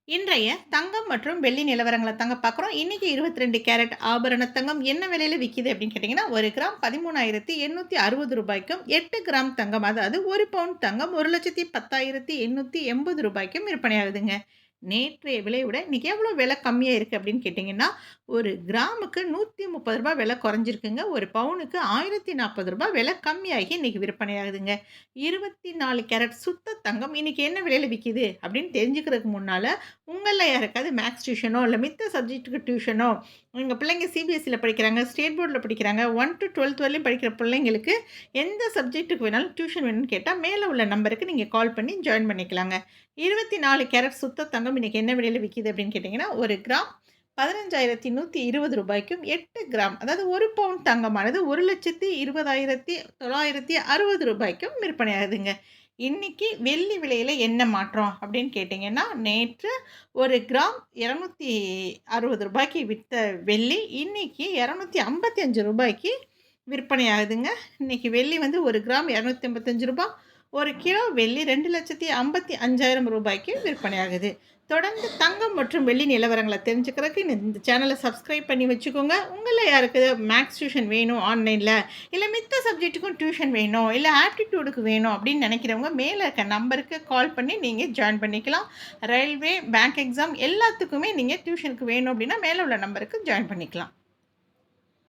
இன்றைய தங்கம் மற்றும் வெள்ளி நிலவரங்கள தாங்க பார்க்குறோம். இன்னைக்கு 22 கேரட் ஆபரண தங்கம் என்ன விலையில விக்கிது அப்படின்னு கேட்டீங்கன்னா, 1 கிராம் ரூ. 13,860க்கும் 8 கிராம் தங்கம் அதாவது 1 பவுண்ட் தங்கம் ரூ. 1,10,880க்கும் விற்பனையாகுதுங்க. நேற்றைய விலைய விட இன்னைக்கு எவ்வளோ விலை கம்மியா இருக்கு அப்படின்னு கேட்டீங்கன்னா, 1 கிராமுக்கு ரூ. 130 விலை குறைஞ்சிருக்குங்க. 1 பவுனுக்கு ரூ. 1,040 விலை கம்மியாகி இன்னைக்கு விற்பனையாகுதுங்க. 24 கேரட் சுத்த தங்கம் இன்னைக்கு என்ன விலையில விக்கிது அப்படின்னு தெரிஞ்சுக்கிறதுக்கு முன்னால, உங்கள்ல யாருக்காவது மேத்ஸ் டியூஷனோ, இல்ல மித்த சப்ஜெக்ட்டுக்கு டியூஷனோ, எங்க பிள்ளைங்க சிபிஎஸ்சில படிக்கிறாங்க, ஸ்டேட் போர்ட்ல படிக்கிறாங்க, 1 to 12th வரையிலும் படிக்கிற பிள்ளைங்களுக்கு எந்த சப்ஜெக்ட்டுக்கு வேணாலும் டியூஷன் வேணும்னு கேட்டா, மேல உள்ள நம்பருக்கு நீங்க கால் பண்ணி ஜாயின் பண்ணிக்கலாங்க. 24 கேரட் சுத்த தங்கம் இன்னைக்கு என்ன விலையில விக்கிது அப்படின்னு கேட்டீங்கன்னா, 1 கிராம் ரூ. 15,120க்கும் 8 கிராம் அதாவது 1 பவுண்ட் தங்கமானது ரூ. 1,20,960க்கும் விற்பனையாகுதுங்க. இன்னைக்கு வெள்ளி விலையில என்ன மாற்றம் அப்படின்னு கேட்டீங்கன்னா, நேற்று 1 கிராம் ரூ. 260 வித்த வெள்ளி, இன்னைக்கு ரூ. 255 விற்பனையாகுதுங்க. இன்னைக்கு வெள்ளி வந்து 1 கிராம் ரூ. 285, 1 கிலோ வெள்ளி ரூ. 2,55,000 விற்பனையாகுது. தொடர்ந்து தங்கம் மற்றும் வெள்ளி நிலவரங்களை தெரிஞ்சுக்கிறதுக்கு இந்த சேனலை சப்ஸ்கிரைப் பண்ணி வச்சுக்கோங்க. உங்களில் யாருக்கு மேக்ஸ் டியூஷன் வேணும் ஆன்லைனில், இல்லை மித்த சப்ஜெக்ட்டுக்கும் டியூஷன் வேணும், இல்லை ஆப்டிடியூடுக்கு வேணும் அப்படின்னு நினைக்கிறவங்க மேலே இருக்க நம்பருக்கு கால் பண்ணி நீங்கள் ஜாயின் பண்ணிக்கலாம். ரயில்வே, பேங்க் எக்ஸாம் எல்லாத்துக்குமே நீங்கள் டியூஷனுக்கு வேணும் அப்படின்னா மேலே உள்ள நம்பருக்கு ஜாயின் பண்ணிக்கலாம்.